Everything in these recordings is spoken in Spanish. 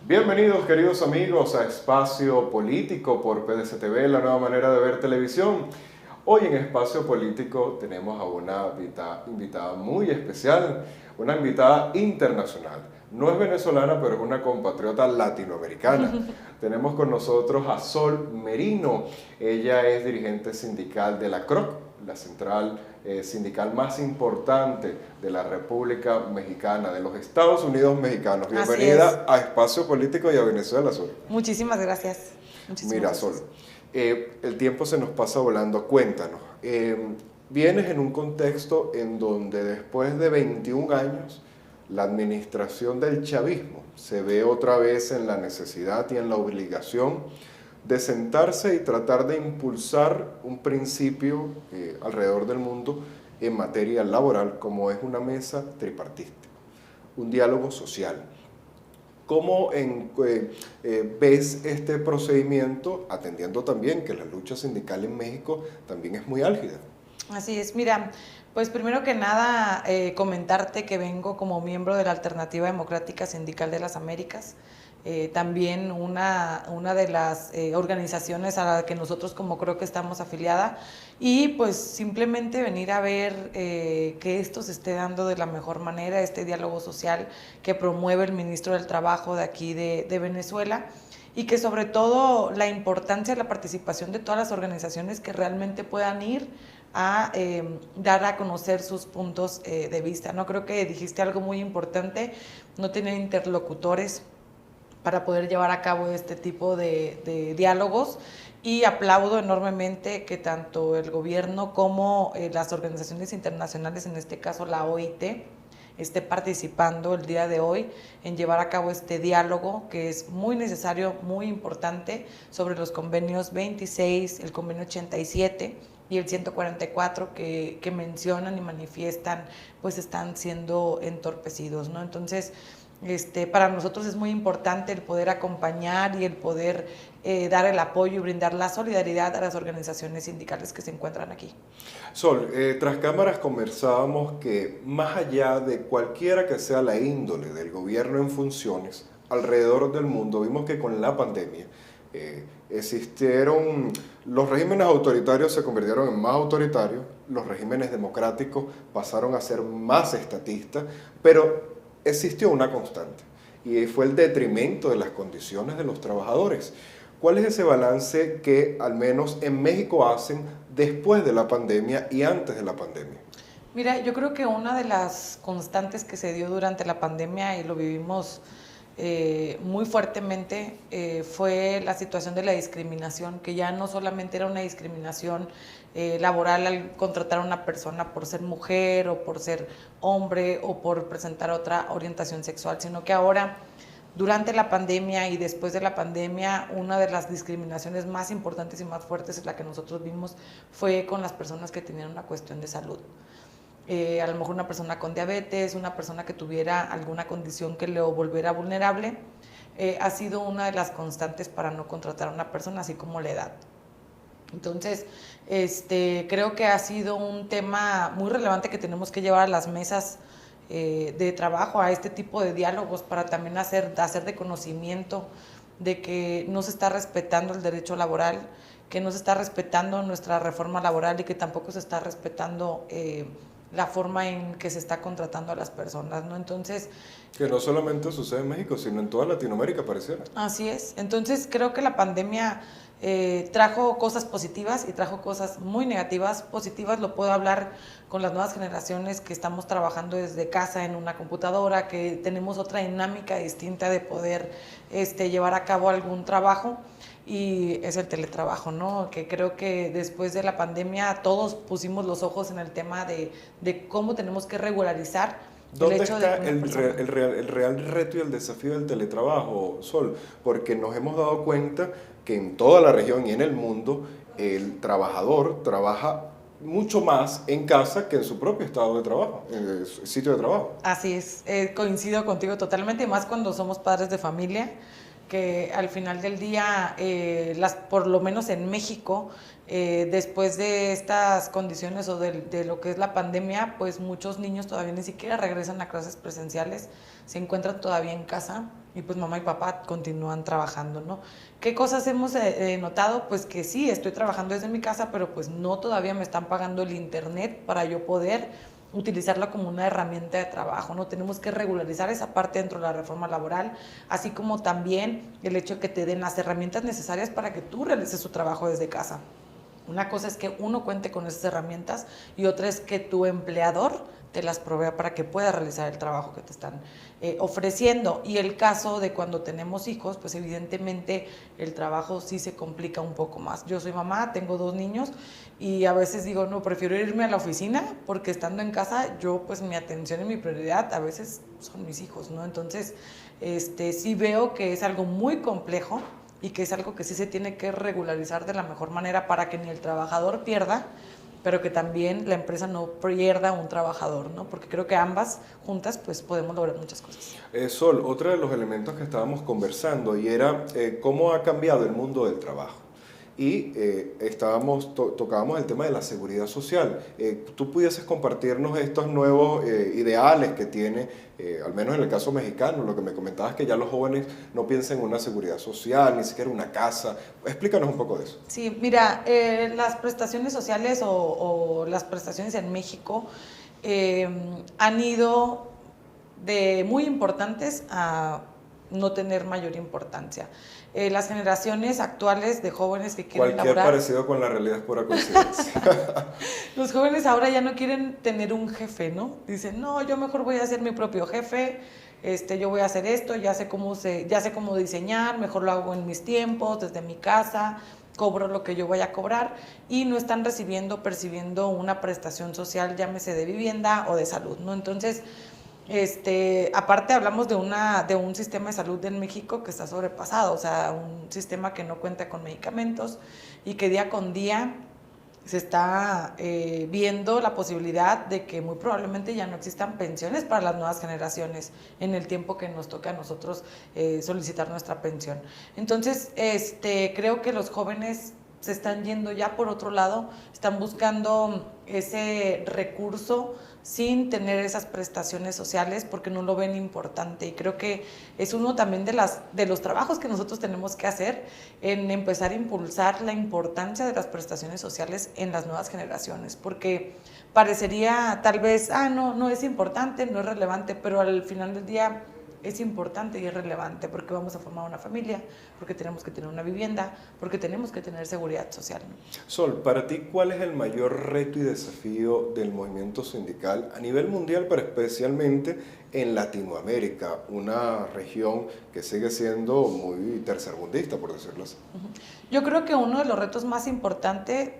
Bienvenidos queridos amigos a Espacio Político por PDCTV, la nueva manera de ver televisión. Hoy en Espacio Político tenemos a una invitada muy especial, una invitada internacional. No es venezolana, pero es una compatriota latinoamericana. Tenemos con nosotros a Sol Merino. Ella es dirigente sindical de la CROC, la central sindical más importante de la República Mexicana, de los Estados Unidos mexicanos. Bienvenida a Espacio Político y a Venezuela, Sol. Muchísimas gracias. Mira, Sol, el tiempo se nos pasa volando. Cuéntanos, vienes en un contexto en donde después de 21 años, la administración del chavismo se ve otra vez en la necesidad y en la obligación de sentarse y tratar de impulsar un principio alrededor del mundo en materia laboral, como es una mesa tripartita, un diálogo social. ¿Cómo ves este procedimiento, atendiendo también que la lucha sindical en México también es muy álgida? Así es, mira, pues primero que nada comentarte que vengo como miembro de la Alternativa Democrática Sindical de las Américas, también una de las organizaciones a la que nosotros como creo que estamos afiliada, y pues simplemente venir a ver que esto se esté dando de la mejor manera, este diálogo social que promueve el ministro del Trabajo de aquí de Venezuela, y que sobre todo la importancia de la participación de todas las organizaciones que realmente puedan ir a dar a conocer sus puntos de vista, ¿no? Creo que dijiste algo muy importante, no tener interlocutores para poder llevar a cabo este tipo de diálogos, y aplaudo enormemente que tanto el gobierno como las organizaciones internacionales, en este caso la OIT, esté participando el día de hoy en llevar a cabo este diálogo que es muy necesario, muy importante, sobre los convenios 26, el convenio 87 y el 144 que mencionan y manifiestan, pues están siendo entorpecidos, ¿no? Entonces, para nosotros es muy importante el poder acompañar y el poder dar el apoyo y brindar la solidaridad a las organizaciones sindicales que se encuentran aquí. Sol, tras cámaras conversábamos que más allá de cualquiera que sea la índole del gobierno en funciones, alrededor del mundo vimos que con la pandemia existieron, los regímenes autoritarios se convirtieron en más autoritarios, los regímenes democráticos pasaron a ser más estatistas, pero existió una constante y fue el detrimento de las condiciones de los trabajadores. ¿Cuál es ese balance que al menos en México hacen después de la pandemia y antes de la pandemia? Mira, yo creo que una de las constantes que se dio durante la pandemia, y lo vivimos muy fuertemente, fue la situación de la discriminación, que ya no solamente era una discriminación laboral al contratar a una persona por ser mujer o por ser hombre o por presentar otra orientación sexual, sino que ahora, durante la pandemia y después de la pandemia, una de las discriminaciones más importantes y más fuertes, es la que nosotros vimos, fue con las personas que tenían una cuestión de salud. A lo mejor una persona con diabetes, una persona que tuviera alguna condición que lo volviera vulnerable, ha sido una de las constantes para no contratar a una persona, así como la edad. Entonces, creo que ha sido un tema muy relevante que tenemos que llevar a las mesas de trabajo, a este tipo de diálogos, para también hacer de conocimiento de que no se está respetando el derecho laboral, que no se está respetando nuestra reforma laboral y que tampoco se está respetando la forma en que se está contratando a las personas, ¿no? Entonces, que no solamente sucede en México, sino en toda Latinoamérica, pareciera. Así es. Entonces, creo que la pandemia trajo cosas positivas y trajo cosas muy negativas. Positivas lo puedo hablar con las nuevas generaciones que estamos trabajando desde casa en una computadora, que tenemos otra dinámica distinta de poder llevar a cabo algún trabajo, y es el teletrabajo, ¿no? Que creo que después de la pandemia todos pusimos los ojos en el tema de cómo tenemos que regularizar ¿Dónde está el real reto y el desafío del teletrabajo, Sol? Porque nos hemos dado cuenta que en toda la región y en el mundo el trabajador trabaja mucho más en casa que en su propio estado de trabajo, en el sitio de trabajo. Así es, coincido contigo totalmente, más cuando somos padres de familia, que al final del día, por lo menos en México, después de estas condiciones o de lo que es la pandemia, pues muchos niños todavía ni siquiera regresan a clases presenciales, se encuentran todavía en casa, y pues mamá y papá continúan trabajando, ¿no? ¿Qué cosas hemos notado? Pues que sí, estoy trabajando desde mi casa, pero pues no todavía me están pagando el internet para yo poder utilizarla como una herramienta de trabajo, ¿no? Tenemos que regularizar esa parte dentro de la reforma laboral, así como también el hecho de que te den las herramientas necesarias para que tú realices tu trabajo desde casa. Una cosa es que uno cuente con esas herramientas y otra es que tu empleador te las provea para que puedas realizar el trabajo que te están ofreciendo. Y el caso de cuando tenemos hijos, pues evidentemente el trabajo sí se complica un poco más. Yo soy mamá, tengo 2 niños y a veces digo, no, prefiero irme a la oficina porque estando en casa yo pues mi atención y mi prioridad a veces son mis hijos, ¿no? Entonces, sí veo que es algo muy complejo y que es algo que sí se tiene que regularizar de la mejor manera para que ni el trabajador pierda, pero que también la empresa no pierda un trabajador, ¿no? Porque creo que ambas juntas pues podemos lograr muchas cosas. Sol, otro de los elementos que estábamos conversando y era cómo ha cambiado el mundo del trabajo. Y tocábamos el tema de la seguridad social. ¿Tú pudieses compartirnos estos nuevos ideales que tiene, al menos en el caso mexicano, lo que me comentabas que ya los jóvenes no piensan en una seguridad social, ni siquiera una casa? Explícanos un poco de eso. Sí, mira, las prestaciones sociales o las prestaciones en México han ido de muy importantes a no tener mayor importancia. Las generaciones actuales de jóvenes que quieren Cualquier laborar, parecido con la realidad es pura coincidencia. los jóvenes ahora ya no quieren tener un jefe, ¿no? Dicen, no, yo mejor voy a ser mi propio jefe, yo voy a hacer esto, ya sé cómo diseñar, mejor lo hago en mis tiempos, desde mi casa, cobro lo que yo voy a cobrar y no están percibiendo una prestación social, llámese de vivienda o de salud, ¿no? Entonces, aparte hablamos de un sistema de salud en México que está sobrepasado, o sea, un sistema que no cuenta con medicamentos y que día con día se está viendo la posibilidad de que muy probablemente ya no existan pensiones para las nuevas generaciones en el tiempo que nos toque a nosotros solicitar nuestra pensión. Entonces, creo que los jóvenes se están yendo ya por otro lado, están buscando ese recurso sin tener esas prestaciones sociales porque no lo ven importante, y creo que es uno también de los trabajos que nosotros tenemos que hacer en empezar a impulsar la importancia de las prestaciones sociales en las nuevas generaciones, porque parecería tal vez, no es importante, no es relevante, pero al final del día es importante y es relevante porque vamos a formar una familia, porque tenemos que tener una vivienda, porque tenemos que tener seguridad social, ¿no? Sol, para ti, ¿cuál es el mayor reto y desafío del movimiento sindical a nivel mundial, pero especialmente en Latinoamérica, una región que sigue siendo muy tercermundista, por decirlo así? Yo creo que uno de los retos más importantes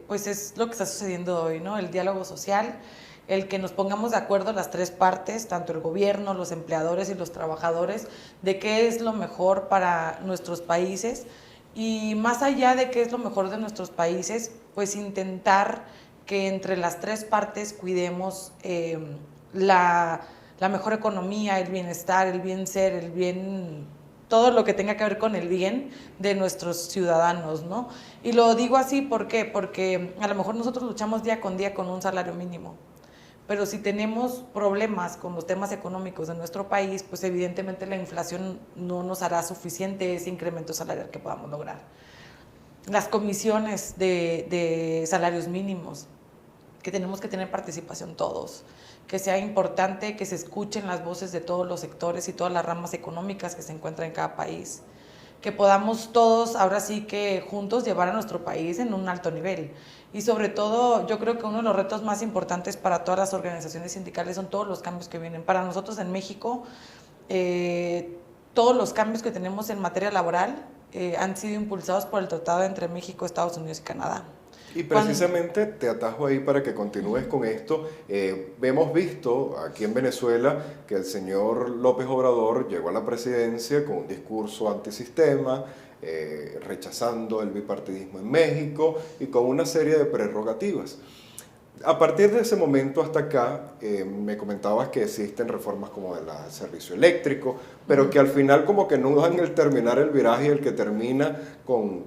pues es lo que está sucediendo hoy, ¿no? El diálogo social, el que nos pongamos de acuerdo las 3 partes, tanto el gobierno, los empleadores y los trabajadores, de qué es lo mejor para nuestros países, y más allá de qué es lo mejor de nuestros países, pues intentar que entre las 3 partes cuidemos la mejor economía, el bienestar, el bien ser, el bien, todo lo que tenga que ver con el bien de nuestros ciudadanos, ¿no? Y lo digo así, ¿por qué? Porque a lo mejor nosotros luchamos día con día con un salario mínimo, pero si tenemos problemas con los temas económicos de nuestro país, pues evidentemente la inflación no nos hará suficiente ese incremento salarial que podamos lograr. Las comisiones de salarios mínimos, que tenemos que tener participación todos, que sea importante que se escuchen las voces de todos los sectores y todas las ramas económicas que se encuentran en cada país, que podamos todos ahora sí que juntos llevar a nuestro país en un alto nivel. Y sobre todo, yo creo que uno de los retos más importantes para todas las organizaciones sindicales son todos los cambios que vienen. Para nosotros en México, todos los cambios que tenemos en materia laboral han sido impulsados por el tratado entre México, Estados Unidos y Canadá. Y precisamente te atajo ahí para que continúes con esto. Hemos visto aquí en Venezuela que el señor López Obrador llegó a la presidencia con un discurso antisistema, rechazando el bipartidismo en México y con una serie de prerrogativas. A partir de ese momento hasta acá, me comentabas que existen reformas como el servicio eléctrico, pero que al final como que no dan el terminar el viraje, y el que termina con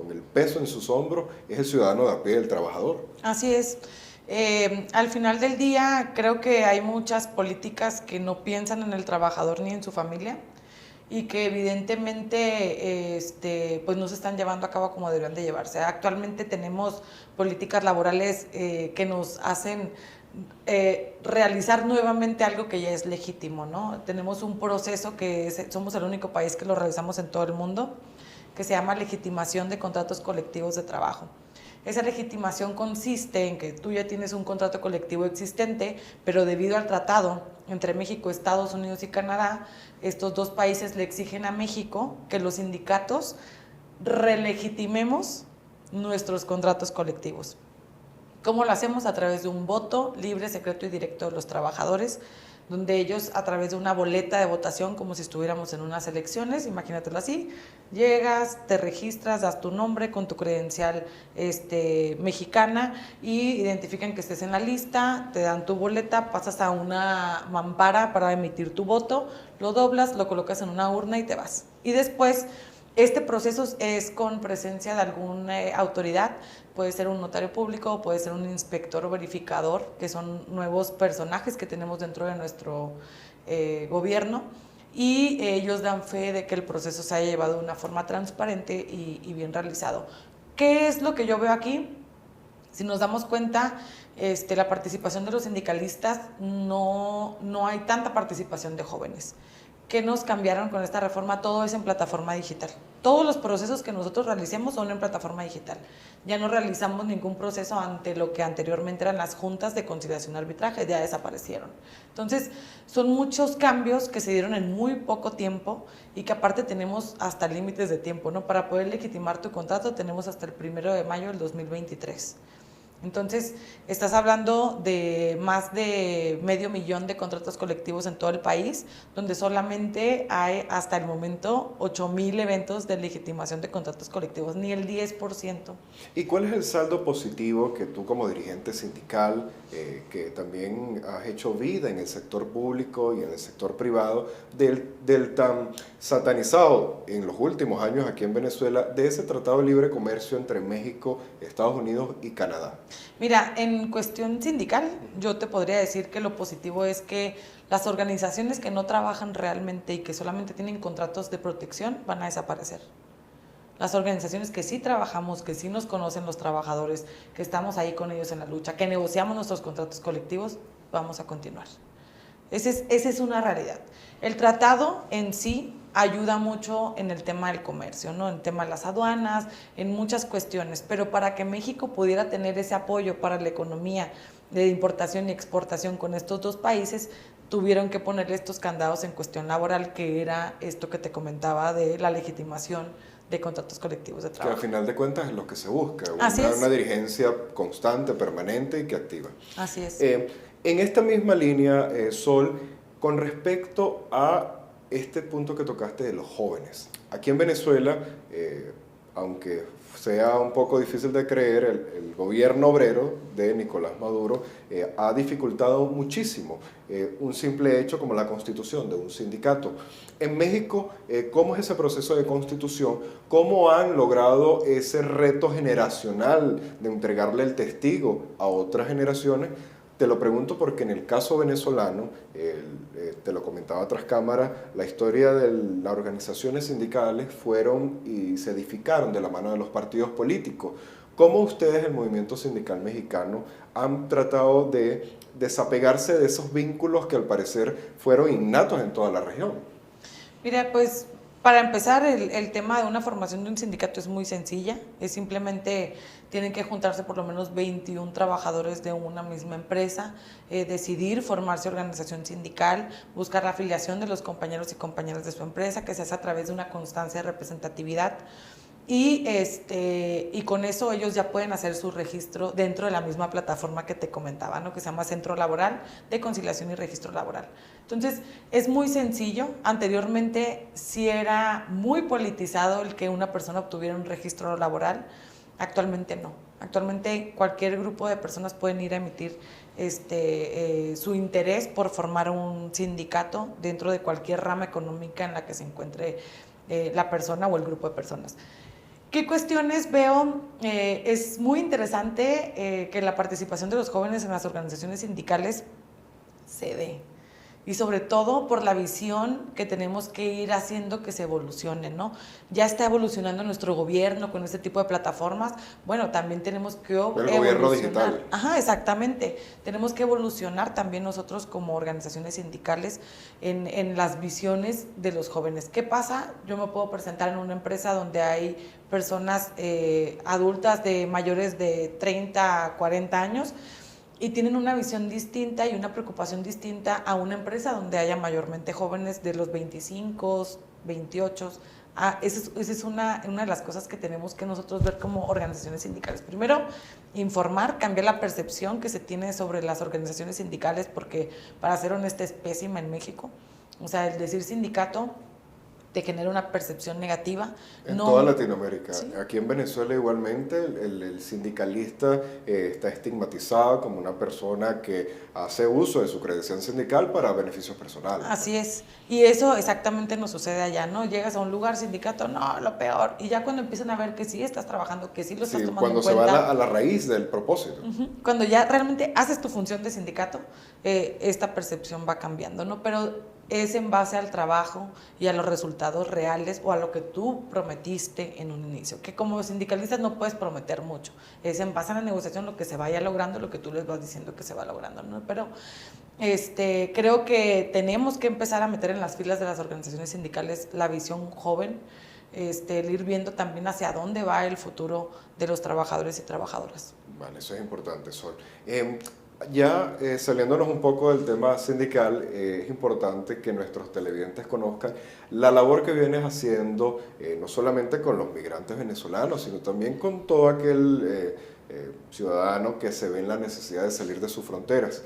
el peso en sus hombros es el ciudadano de a pie, el trabajador. Así es. Al final del día creo que hay muchas políticas que no piensan en el trabajador ni en su familia. y que evidentemente pues no se están llevando a cabo como deberían de llevarse. Actualmente tenemos políticas laborales que nos hacen realizar nuevamente algo que ya es legítimo, ¿no? Tenemos un proceso somos el único país que lo realizamos en todo el mundo, que se llama legitimación de contratos colectivos de trabajo. Esa legitimación consiste en que tú ya tienes un contrato colectivo existente, pero debido al tratado entre México, Estados Unidos y Canadá, estos dos países le exigen a México que los sindicatos relegitimemos nuestros contratos colectivos. ¿Cómo lo hacemos? A través de un voto libre, secreto y directo de los trabajadores, donde ellos a través de una boleta de votación, como si estuviéramos en unas elecciones, imagínatelo así, llegas, te registras, das tu nombre con tu credencial mexicana y identifican que estés en la lista, te dan tu boleta, pasas a una mampara para emitir tu voto, lo doblas, lo colocas en una urna y te vas. Y después este proceso es con presencia de alguna autoridad, puede ser un notario público, puede ser un inspector o verificador, que son nuevos personajes que tenemos dentro de nuestro gobierno, y ellos dan fe de que el proceso se haya llevado de una forma transparente y bien realizado. ¿Qué es lo que yo veo aquí? Si nos damos cuenta, la participación de los sindicalistas, no hay tanta participación de jóvenes. ¿Qué nos cambiaron con esta reforma? Todo es en plataforma digital. Todos los procesos que nosotros realicemos son en plataforma digital. Ya no realizamos ningún proceso ante lo que anteriormente eran las juntas de conciliación y arbitraje, ya desaparecieron. Entonces, son muchos cambios que se dieron en muy poco tiempo y que aparte tenemos hasta límites de tiempo, ¿no? Para poder legitimar tu contrato tenemos hasta el 1 de mayo del 2023. Entonces, estás hablando de más de 500,000 de contratos colectivos en todo el país, donde solamente hay hasta el momento 8,000 eventos de legitimación de contratos colectivos, ni el 10%. ¿Y cuál es el saldo positivo que tú como dirigente sindical, que también has hecho vida en el sector público y en el sector privado, del tan satanizado en los últimos años aquí en Venezuela, de ese Tratado de Libre Comercio entre México, Estados Unidos y Canadá? Mira, en cuestión sindical, yo te podría decir que lo positivo es que las organizaciones que no trabajan realmente y que solamente tienen contratos de protección van a desaparecer. Las organizaciones que sí trabajamos, que sí nos conocen los trabajadores, que estamos ahí con ellos en la lucha, que negociamos nuestros contratos colectivos, vamos a continuar. Esa es una realidad. El tratado en sí ayuda mucho en el tema del comercio, ¿no? En el tema de las aduanas, en muchas cuestiones, pero para que México pudiera tener ese apoyo para la economía de importación y exportación con estos dos países, tuvieron que ponerle estos candados en cuestión laboral, que era esto que te comentaba de la legitimación de contratos colectivos de trabajo. Que al final de cuentas es lo que se busca, una dirigencia constante, permanente y que activa. Así es. En esta misma línea, Sol, con respecto a este punto que tocaste de los jóvenes. Aquí en Venezuela, aunque sea un poco difícil de creer, el gobierno obrero de Nicolás Maduro ha dificultado muchísimo un simple hecho como la constitución de un sindicato. En México, ¿cómo es ese proceso de constitución? ¿Cómo han logrado ese reto generacional de entregarle el testigo a otras generaciones? Te lo pregunto porque en el caso venezolano, te lo comentaba tras cámara, la historia de las organizaciones sindicales fueron y se edificaron de la mano de los partidos políticos. ¿Cómo ustedes, el movimiento sindical mexicano, han tratado de desapegarse de esos vínculos que al parecer fueron innatos en toda la región? Mira, pues para empezar, el tema de una formación de un sindicato es muy sencilla, es simplemente tienen que juntarse por lo menos 21 trabajadores de una misma empresa, decidir formarse organización sindical, buscar la afiliación de los compañeros y compañeras de su empresa, que se hace a través de una constancia de representatividad. Y con eso ellos ya pueden hacer su registro dentro de la misma plataforma que te comentaba, ¿no? Que se llama Centro Laboral de Conciliación y Registro Laboral. Entonces, es muy sencillo. Anteriormente sí era muy politizado el que una persona obtuviera un registro laboral. Actualmente no. Actualmente cualquier grupo de personas pueden ir a emitir su interés por formar un sindicato dentro de cualquier rama económica en la que se encuentre la persona o el grupo de personas. ¿Qué cuestiones veo? Es muy interesante que la participación de los jóvenes en las organizaciones sindicales se dé. y sobre todo por la visión que tenemos que ir haciendo que se evolucione, ¿no? Ya está evolucionando nuestro gobierno con este tipo de plataformas, bueno, también tenemos que el gobierno digital. Ajá, exactamente. Tenemos que evolucionar también nosotros como organizaciones sindicales en las visiones de los jóvenes. ¿Qué pasa? Yo me puedo presentar en una empresa donde hay personas adultas de mayores de 30 a 40 años, y tienen una visión distinta y una preocupación distinta a una empresa donde haya mayormente jóvenes de los 25, 28. Esa es una de las cosas que tenemos que nosotros ver como organizaciones sindicales. Primero, informar, cambiar la percepción que se tiene sobre las organizaciones sindicales, porque, para ser honesta, es pésima en México. O sea, el decir sindicato te genera una percepción negativa. En toda Latinoamérica. ¿Sí? Aquí en Venezuela igualmente el sindicalista está estigmatizado como una persona que hace uso de su credencial sindical para beneficios personales. Así es. Y eso exactamente nos sucede allá, ¿no? Llegas a un lugar, sindicato, no, lo peor. Y ya cuando empiezan a ver que sí estás trabajando, que sí lo estás tomando en cuenta. Cuando se va a la raíz del propósito. Cuando ya realmente haces tu función de sindicato, esta percepción va cambiando, ¿no? Pero es en base al trabajo y a los resultados reales o a lo que tú prometiste en un inicio, que como sindicalistas no puedes prometer mucho, es en base a la negociación lo que se vaya logrando, lo que tú les vas diciendo que se va logrando, ¿no? Pero creo que tenemos que empezar a meter en las filas de las organizaciones sindicales la visión joven, el ir viendo también hacia dónde va el futuro de los trabajadores y trabajadoras. Vale, eso es importante, Sol. Ya saliéndonos un poco del tema sindical, es importante que nuestros televidentes conozcan la labor que vienes haciendo, no solamente con los migrantes venezolanos, sino también con todo aquel ciudadano que se ve en la necesidad de salir de sus fronteras.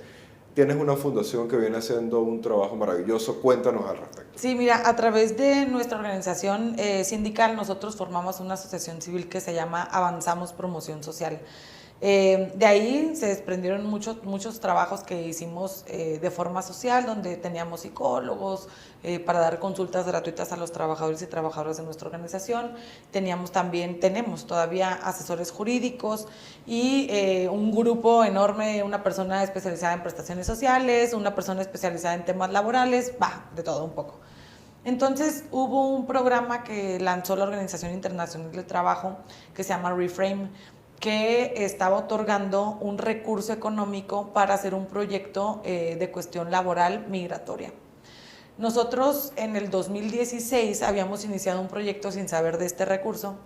Tienes una fundación que viene haciendo un trabajo maravilloso, cuéntanos al respecto. Sí, mira, a través de nuestra organización sindical nosotros formamos una asociación civil que se llama Avanzamos Promoción Social. De ahí se desprendieron muchos trabajos que hicimos de forma social, donde teníamos psicólogos para dar consultas gratuitas a los trabajadores y trabajadoras de nuestra organización. Tenemos todavía asesores jurídicos y un grupo enorme, una persona especializada en prestaciones sociales, una persona especializada en temas laborales, de todo un poco. Entonces hubo un programa que lanzó la Organización Internacional del Trabajo que se llama Reframe, que estaba otorgando un recurso económico para hacer un proyecto de cuestión laboral migratoria. Nosotros en el 2016 habíamos iniciado un proyecto sin saber de este recurso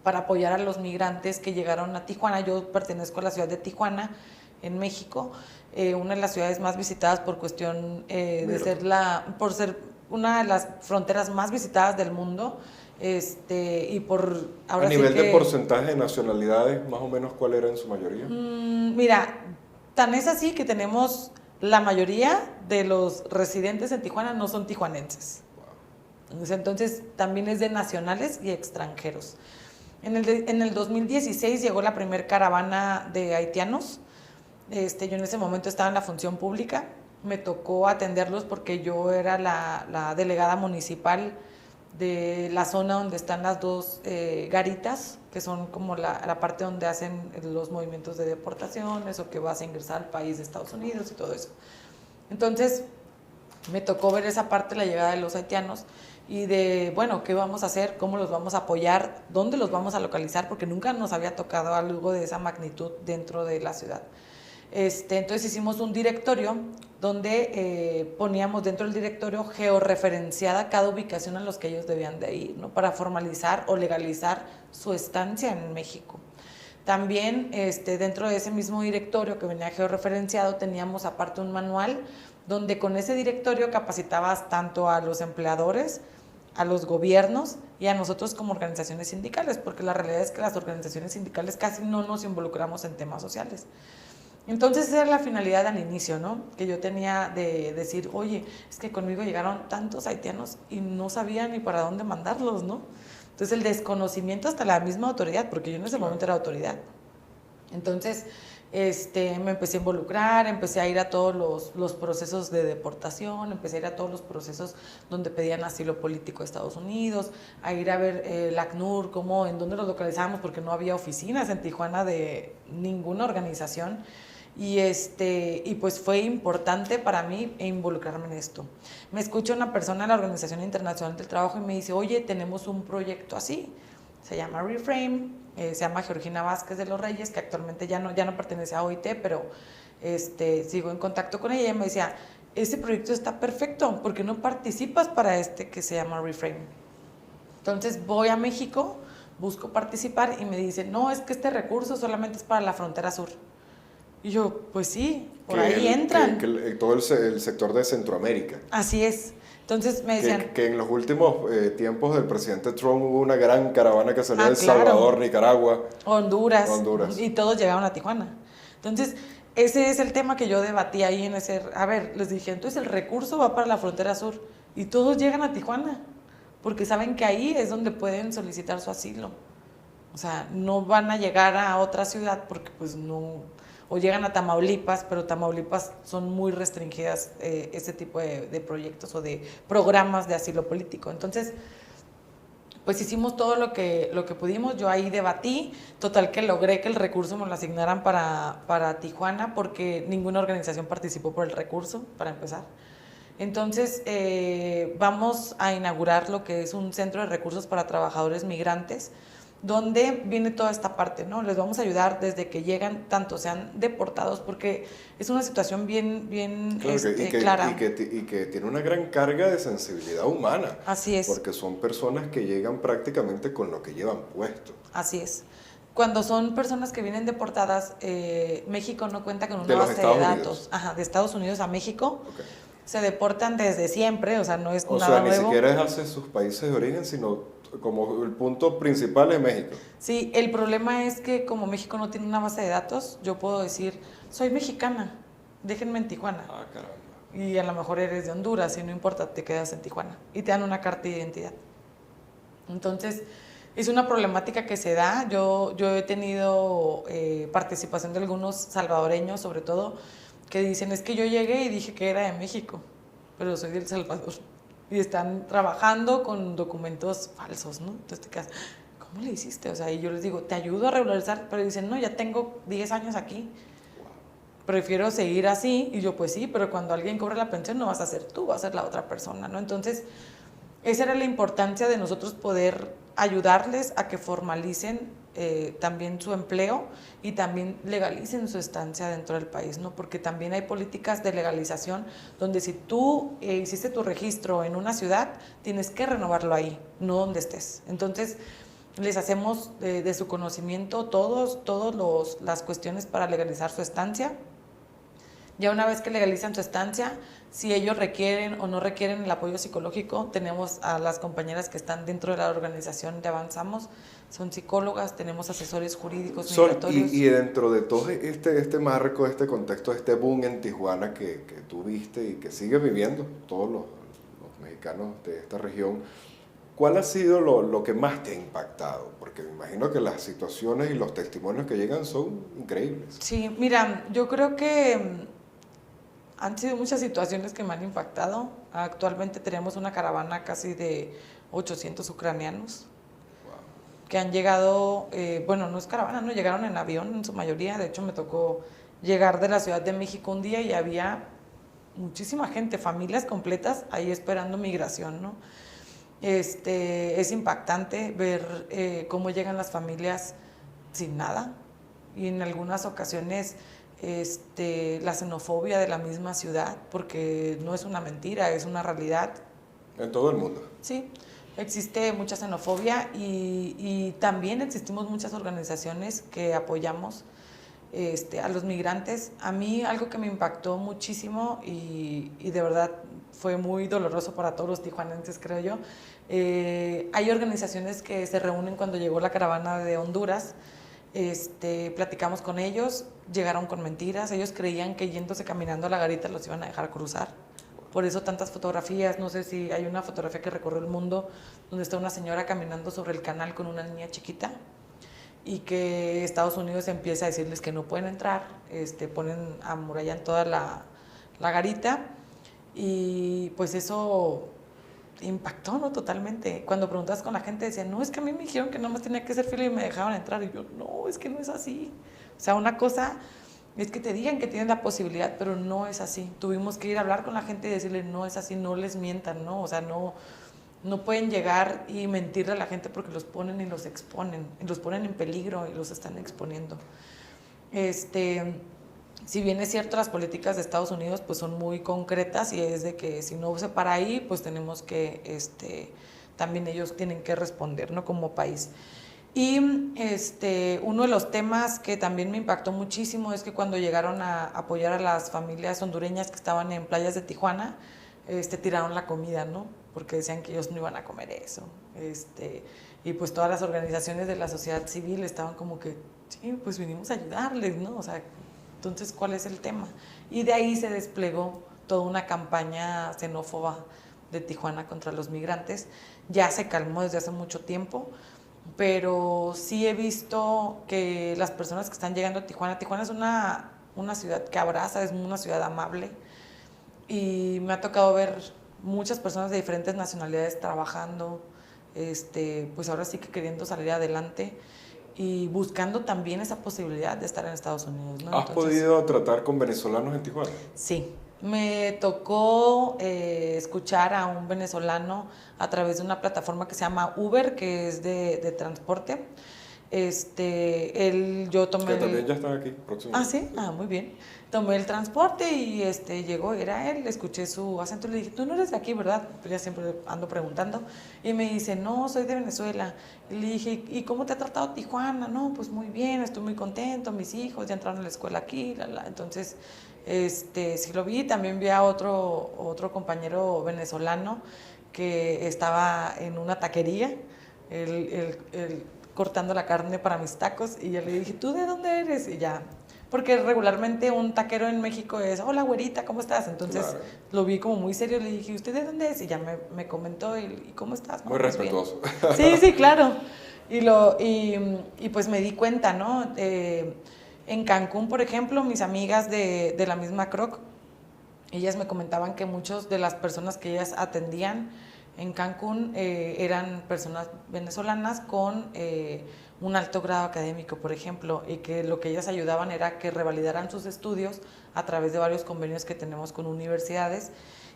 para apoyar a los migrantes que llegaron a Tijuana. Yo pertenezco a la ciudad de Tijuana, en México, una de las ciudades más visitadas por cuestión por ser una de las fronteras más visitadas del mundo. Y por ahora a nivel de porcentaje de nacionalidades, más o menos, ¿cuál era en su mayoría? Mira, tan es así que tenemos la mayoría de los residentes en Tijuana no son tijuanenses. Wow. Entonces también es de nacionales y extranjeros. En el 2016 llegó la primera caravana de haitianos. Yo en ese momento estaba en la función pública, me tocó atenderlos porque yo era la delegada municipal de la zona donde están las dos garitas, que son como la parte donde hacen los movimientos de deportaciones o que vas a ingresar al país de Estados Unidos y todo eso. Entonces me tocó ver esa parte, la llegada de los haitianos y de, bueno, ¿qué vamos a hacer? ¿Cómo los vamos a apoyar? ¿Dónde los vamos a localizar? Porque nunca nos había tocado algo de esa magnitud dentro de la ciudad. Entonces hicimos un directorio donde poníamos dentro del directorio georreferenciada cada ubicación a los que ellos debían de ir, ¿no? Para formalizar o legalizar su estancia en México. También dentro de ese mismo directorio que venía georreferenciado teníamos aparte un manual donde con ese directorio capacitabas tanto a los empleadores, a los gobiernos y a nosotros como organizaciones sindicales, porque la realidad es que las organizaciones sindicales casi no nos involucramos en temas sociales. Entonces esa era la finalidad al inicio, ¿no? Que yo tenía de decir, oye, es que conmigo llegaron tantos haitianos y no sabía ni para dónde mandarlos, ¿no? Entonces el desconocimiento hasta la misma autoridad, porque yo en ese momento era autoridad. Entonces me empecé a involucrar, empecé a ir a todos los procesos de deportación, empecé a ir a todos los procesos donde pedían asilo político a Estados Unidos, a ir a ver el ACNUR, en dónde los localizábamos, porque no había oficinas en Tijuana de ninguna organización. y pues fue importante para mí involucrarme en esto. Me escucha una persona de la Organización Internacional del Trabajo y me dice, oye, tenemos un proyecto así, se llama Reframe, se llama Georgina Vázquez de los Reyes, que actualmente ya no pertenece a OIT, pero sigo en contacto con ella, y me decía, ese proyecto está perfecto, ¿por qué no participas para que se llama Reframe? Entonces voy a México, busco participar y me dicen, no, es que este recurso solamente es para la frontera sur. Y yo, pues sí, por ahí entran. Todo el sector de Centroamérica. Así es. Entonces me decían... Que en los últimos tiempos del presidente Trump hubo una gran caravana que salió de El claro. Salvador, Nicaragua. Honduras. Y todos llegaron a Tijuana. Entonces, ese es el tema que yo debatí ahí en ese... A ver, les dije, entonces el recurso va para la frontera sur y todos llegan a Tijuana porque saben que ahí es donde pueden solicitar su asilo. O sea, no van a llegar a otra ciudad porque pues no... O llegan a Tamaulipas, pero Tamaulipas son muy restringidas ese tipo de proyectos o de programas de asilo político. Entonces, pues hicimos todo lo que pudimos. Yo ahí debatí, total que logré que el recurso me lo asignaran para Tijuana, porque ninguna organización participó por el recurso, para empezar. Entonces, vamos a inaugurar lo que es un centro de recursos para trabajadores migrantes, donde viene toda esta parte, ¿no? Les vamos a ayudar desde que llegan, tanto sean deportados, porque es una situación bien clara. Y que tiene una gran carga de sensibilidad humana. Así es. Porque son personas que llegan prácticamente con lo que llevan puesto. Así es. Cuando son personas que vienen deportadas, México no cuenta con una base de datos. Ajá, de Estados Unidos a México. Okay. Se deportan desde siempre, o sea, no es nada nuevo. O sea, ni siquiera es hacia sus países de origen, sino como el punto principal es México. Sí, el problema es que como México no tiene una base de datos, yo puedo decir, soy mexicana, déjenme en Tijuana. Ah, caramba. Y a lo mejor eres de Honduras y no importa, te quedas en Tijuana. Y te dan una carta de identidad. Entonces, es una problemática que se da. Yo he tenido participación de algunos salvadoreños, sobre todo, que dicen, es que yo llegué y dije que era de México, pero soy de El Salvador. Y están trabajando con documentos falsos, ¿no? Entonces te quedas, ¿cómo le hiciste? O sea, y yo les digo, te ayudo a regularizar, pero dicen, no, ya tengo 10 años aquí, prefiero seguir así. Y yo, pues sí, pero cuando alguien cobre la pensión no vas a ser tú, va a ser la otra persona, ¿no? Entonces, esa era la importancia de nosotros poder ayudarles a que formalicen también su empleo y también legalicen su estancia dentro del país, ¿no? Porque también hay políticas de legalización donde si tú hiciste tu registro en una ciudad, tienes que renovarlo ahí, no donde estés. Entonces, les hacemos de su conocimiento todas las cuestiones para legalizar su estancia. Ya una vez que legalizan su estancia, si ellos requieren o no requieren el apoyo psicológico, tenemos a las compañeras que están dentro de la organización de Avanzamos, son psicólogas, tenemos asesores jurídicos migratorios. Y dentro de todo este marco, este contexto, este boom en Tijuana que tú viste y que sigue viviendo todos los mexicanos de esta región, ¿cuál ha sido lo que más te ha impactado? Porque me imagino que las situaciones y los testimonios que llegan son increíbles. Sí, mira, yo creo que han sido muchas situaciones que me han impactado. Actualmente tenemos una caravana casi de 800 ucranianos que han llegado, bueno, no es caravana, no, llegaron en avión en su mayoría. De hecho, me tocó llegar de la Ciudad de México un día y había muchísima gente, familias completas ahí esperando migración, ¿no? Es impactante ver cómo llegan las familias sin nada, y en algunas ocasiones la xenofobia de la misma ciudad, porque no es una mentira, es una realidad. En todo el mundo. Sí, existe mucha xenofobia y también existimos muchas organizaciones que apoyamos a los migrantes. A mí algo que me impactó muchísimo y de verdad fue muy doloroso para todos los tijuanenses, creo yo. Hay organizaciones que se reúnen cuando llegó la caravana de Honduras. Platicamos con ellos, llegaron con mentiras. Ellos creían que yéndose caminando a la garita los iban a dejar cruzar. Por eso tantas fotografías. No sé si hay una fotografía que recorre el mundo donde está una señora caminando sobre el canal con una niña chiquita y que Estados Unidos empieza a decirles que no pueden entrar, amurallan toda la garita, y pues eso impactó, ¿no? Totalmente. Cuando preguntas con la gente decían, no, es que a mí me dijeron que nomás tenía que hacer fila y me dejaban entrar, y yo, no, es que no es así. O sea, una cosa es que te digan que tienes la posibilidad, pero no es así. Tuvimos que ir a hablar con la gente y decirle, no es así, no les mientan, ¿no? O sea, no pueden llegar y mentirle a la gente porque los ponen y los exponen, y los ponen en peligro y los están exponiendo. Si bien es cierto, las políticas de Estados Unidos pues son muy concretas y es de que si no se para ahí, pues tenemos que, también ellos tienen que responder, ¿no? Como país. Y uno de los temas que también me impactó muchísimo es que cuando llegaron a apoyar a las familias hondureñas que estaban en playas de Tijuana, tiraron la comida, ¿no? Porque decían que ellos no iban a comer eso. Y pues todas las organizaciones de la sociedad civil estaban como que, sí, pues vinimos a ayudarles, ¿no? O sea, entonces, ¿cuál es el tema? Y de ahí se desplegó toda una campaña xenófoba de Tijuana contra los migrantes. Ya se calmó desde hace mucho tiempo, pero sí he visto que las personas que están llegando a Tijuana es una ciudad que abraza, es una ciudad amable, y me ha tocado ver muchas personas de diferentes nacionalidades trabajando, pues ahora sí que queriendo salir adelante y buscando también esa posibilidad de estar en Estados Unidos, ¿no? ¿Has podido tratar con venezolanos en Tijuana? Sí, me tocó escuchar a un venezolano a través de una plataforma que se llama Uber, que es de transporte. Yo tomé... Que también ya están aquí próximamente. Ah, sí, muy bien. Tomé el transporte y llegó, era él, escuché su acento y le dije, tú no eres de aquí, ¿verdad? Pues ya siempre ando preguntando. Y me dice, no, soy de Venezuela. Y le dije, ¿y cómo te ha tratado Tijuana? No, pues muy bien, estoy muy contento, mis hijos ya entraron a la escuela aquí, Entonces, sí lo vi. También vi a otro compañero venezolano que estaba en una taquería, él cortando la carne para mis tacos, y yo le dije, ¿tú de dónde eres? Y ya, porque regularmente un taquero en México es, hola güerita, ¿cómo estás? Entonces claro, lo vi como muy serio, le dije, ¿usted de dónde es? Y ya me comentó, ¿y cómo estás? Muy respetuoso. Sí, sí, claro. Y pues me di cuenta, ¿no? En Cancún, por ejemplo, mis amigas de la misma CROC, ellas me comentaban que muchas de las personas que ellas atendían en Cancún eran personas venezolanas con un alto grado académico, por ejemplo, y que lo que ellas ayudaban era que revalidaran sus estudios a través de varios convenios que tenemos con universidades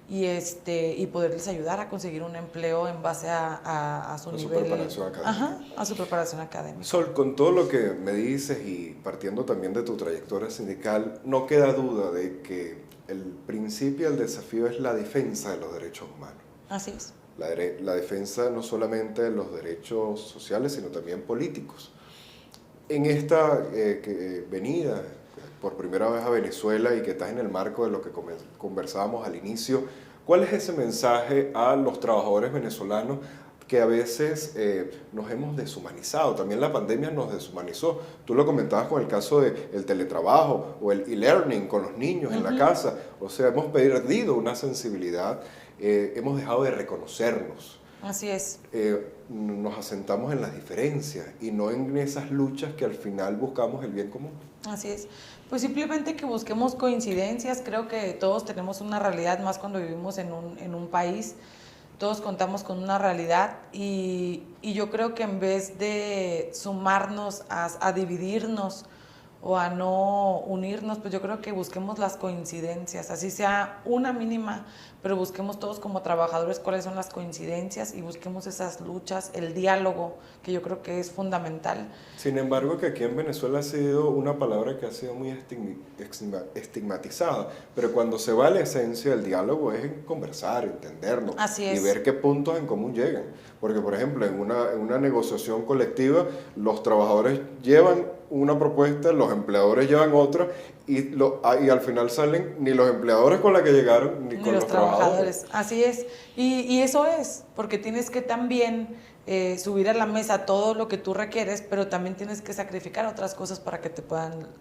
y poderles ayudar a conseguir un empleo en base a su nivel. Su preparación académica. Ajá, a su preparación académica. Sol, con todo lo que me dices y partiendo también de tu trayectoria sindical, no queda duda de que el principio del desafío es la defensa de los derechos humanos. Así es. La defensa no solamente de los derechos sociales, sino también políticos. En esta venida por primera vez a Venezuela y que estás en el marco de lo que conversábamos al inicio, ¿cuál es ese mensaje a los trabajadores venezolanos que a veces nos hemos deshumanizado? También la pandemia nos deshumanizó. Tú lo comentabas con el caso del teletrabajo o el e-learning con los niños en la casa. O sea, hemos perdido una sensibilidad, hemos dejado de reconocernos. Así es. Nos asentamos en las diferencias y no en esas luchas que al final buscamos el bien común. Así es. Pues simplemente que busquemos coincidencias. Creo que todos tenemos una realidad, más cuando vivimos en un país. Todos contamos con una realidad y yo creo que en vez de sumarnos a dividirnos o a no unirnos, pues yo creo que busquemos las coincidencias, así sea una mínima, pero busquemos todos como trabajadores cuáles son las coincidencias y busquemos esas luchas, el diálogo, que yo creo que es fundamental. Sin embargo, que aquí en Venezuela ha sido una palabra que ha sido muy estigmatizada, pero cuando se va a la esencia del diálogo es en conversar, entendernos y ver qué puntos en común llegan. Porque, por ejemplo, en una negociación colectiva, los trabajadores llevan una propuesta, los empleadores llevan otra y al final salen ni los empleadores con la que llegaron ni con los trabajadores. Así es. Y eso es, porque tienes que también subir a la mesa todo lo que tú requieres, pero también tienes que sacrificar otras cosas para que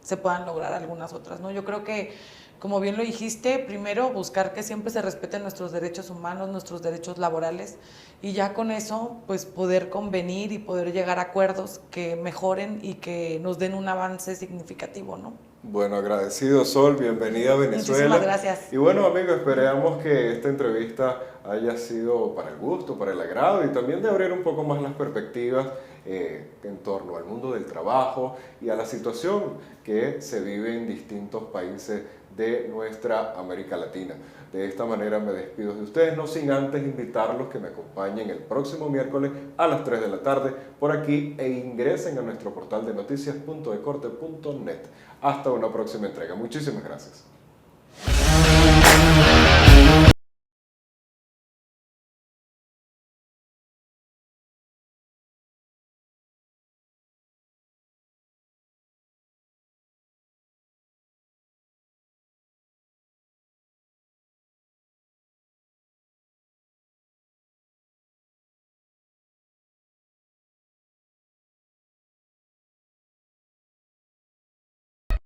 se puedan lograr algunas otras, ¿no? Yo creo que, como bien lo dijiste, primero buscar que siempre se respeten nuestros derechos humanos, nuestros derechos laborales, y ya con eso, pues poder convenir y poder llegar a acuerdos que mejoren y que nos den un avance significativo, ¿no? Bueno, agradecido, Sol, bienvenida a Venezuela. Muchísimas gracias. Y bueno, amigos, esperamos que esta entrevista haya sido para el gusto, para el agrado y también de abrir un poco más las perspectivas en torno al mundo del trabajo y a la situación que se vive en distintos países de nuestra América Latina. De esta manera me despido de ustedes, no sin antes invitarlos que me acompañen el próximo miércoles a las 3 de la tarde por aquí e ingresen a nuestro portal de noticias.decorte.net. Hasta una próxima entrega. Muchísimas gracias.